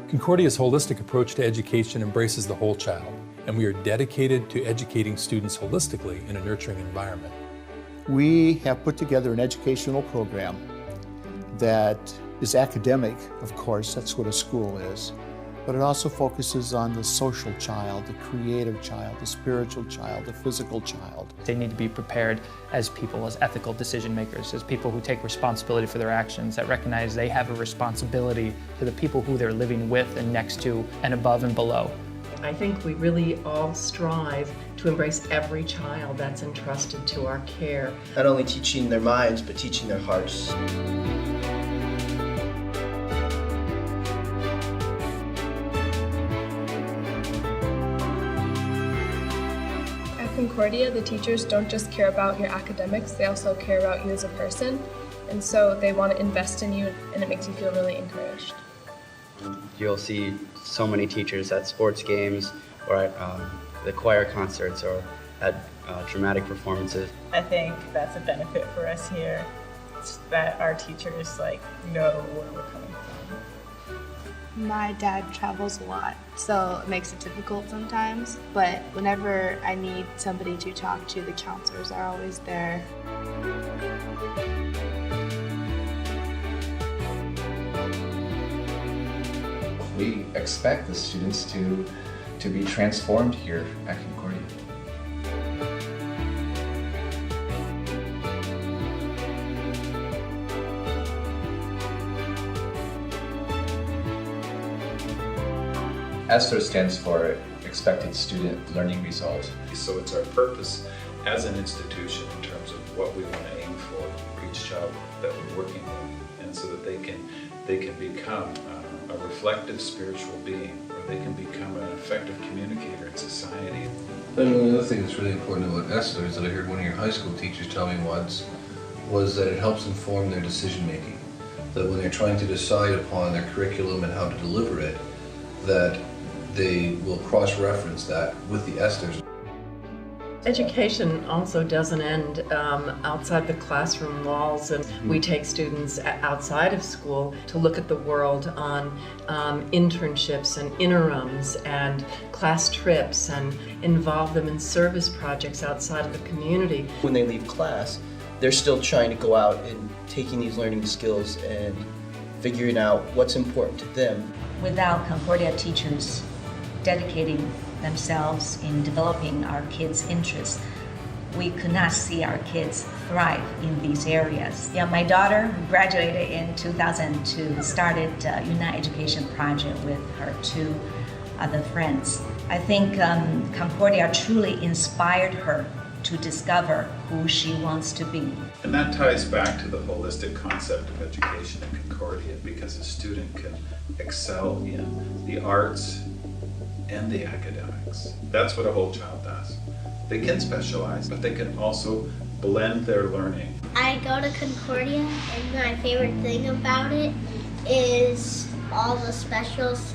Concordia's holistic approach to education embraces the whole child, and we are dedicated to educating students holistically in a nurturing environment. We have put together an educational program that is academic, of course, that's what a school is, but it also focuses on the social child, the creative child, the spiritual child, the physical child. They need to be prepared as people, as ethical decision makers, as people who take responsibility for their actions, that recognize they have a responsibility to the people who they're living with and next to and above and below. I think we really all strive to embrace every child that's entrusted to our care. Not only teaching their minds, but teaching their hearts. At Concordia, the teachers don't just care about your academics, they also care about you as a person, and so they want to invest in you, and it makes you feel really encouraged. You'll see so many teachers at sports games or at the choir concerts or at dramatic performances. I think that's a benefit for us here, that our teachers know where we're coming from. My dad travels a lot, so it makes it difficult sometimes, but whenever I need somebody to talk to, the counselors are always there. We expect the students to be transformed here at Concordia. ESTER stands for Expected Student Learning Result. So it's our purpose as an institution in terms of what we want to aim for each child that we're working with, and so that they can become a reflective spiritual being, or they can become an effective communicator in society. And another thing that's really important about ESTER is that I heard one of your high school teachers tell me once was that it helps inform their decision making. That when they're trying to decide upon their curriculum and how to deliver it, that they will cross-reference that with the ESTERs. Education also doesn't end outside the classroom walls, and we take students outside of school to look at the world on internships and interims and class trips, and involve them in service projects outside of the community. When they leave class, they're still trying to go out and taking these learning skills and figuring out what's important to them. Without Concordia teachers dedicating themselves in developing our kids' interests, we could not see our kids thrive in these areas. Yeah, my daughter, who graduated in 2002, started a Unite Education project with her two other friends. I think Concordia truly inspired her to discover who she wants to be. And that ties back to the holistic concept of education in Concordia, because a student can excel in the arts and the academics. That's what a whole child does. They can specialize, but they can also blend their learning. I go to Concordia, and my favorite thing about it is all the specials,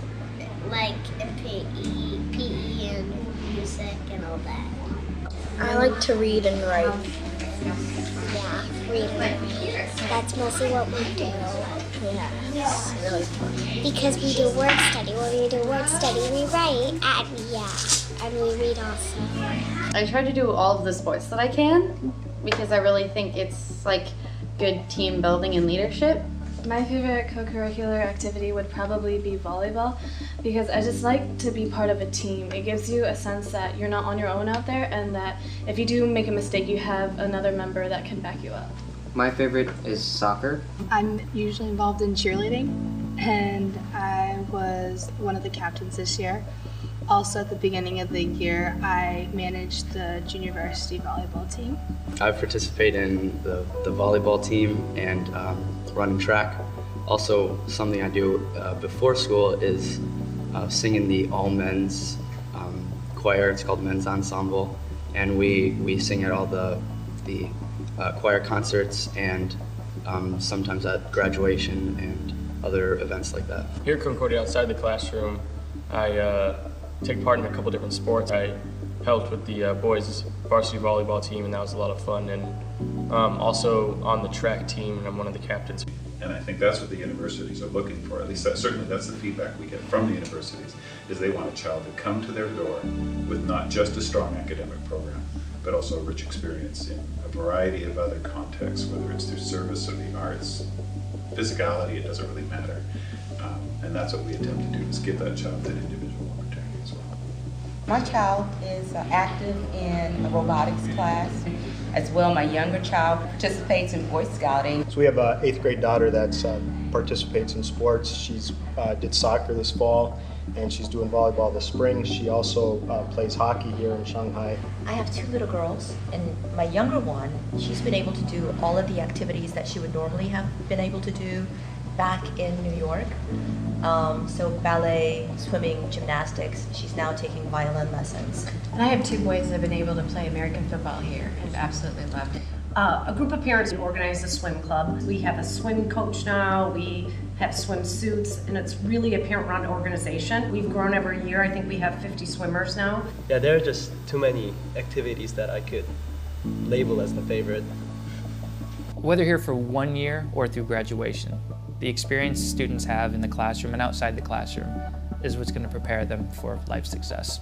like PE and music and all that. I like to read and write. Yeah, read and write. That's mostly what we do. Yeah, it's really fun. Because we do word study. When we do word study, we write, and we read also. I try to do all of the sports that I can, because I really think it's like good team building and leadership. My favorite co-curricular activity would probably be volleyball, because I just like to be part of a team. It gives you a sense that you're not on your own out there, and that if you do make a mistake, you have another member that can back you up. My favorite is soccer. I'm usually involved in cheerleading, and I was one of the captains this year. Also, at the beginning of the year, I managed the junior varsity volleyball team. I participate in the volleyball team and running track. Also, something I do before school is sing in the all-men's choir. It's called Men's Ensemble, and we sing at all the choir concerts and sometimes at graduation and other events like that. Here at Concordia, outside the classroom, I take part in a couple different sports. I helped with the boys varsity volleyball team, and that was a lot of fun. And also on the track team, and I'm one of the captains. And I think that's what the universities are looking for. At least certainly that's the feedback we get from the universities, is they want a child to come to their door with not just a strong academic program, but also a rich experience in a variety of other contexts, whether it's through service or the arts, physicality, it doesn't really matter. And that's what we attempt to do, is give that child that individual opportunity as well. My child is active in a robotics class. As well, my younger child participates in Boy Scouting. So we have an 8th grade daughter that participates in sports. She's did soccer this fall, and she's doing volleyball this spring. She also plays hockey here in Shanghai. I have 2 little girls, and my younger one, she's been able to do all of the activities that she would normally have been able to do back in New York. So ballet, swimming, gymnastics. She's now taking violin lessons. And I have 2 boys that have been able to play American football here and absolutely loved it. A group of parents organized a swim club. We have a swim coach now, we have swimsuits, and it's really a parent-run organization. We've grown every year. I think we have 50 swimmers now. Yeah, there are just too many activities that I could label as the favorite. Whether here for 1 year or through graduation, the experience students have in the classroom and outside the classroom is what's going to prepare them for life success.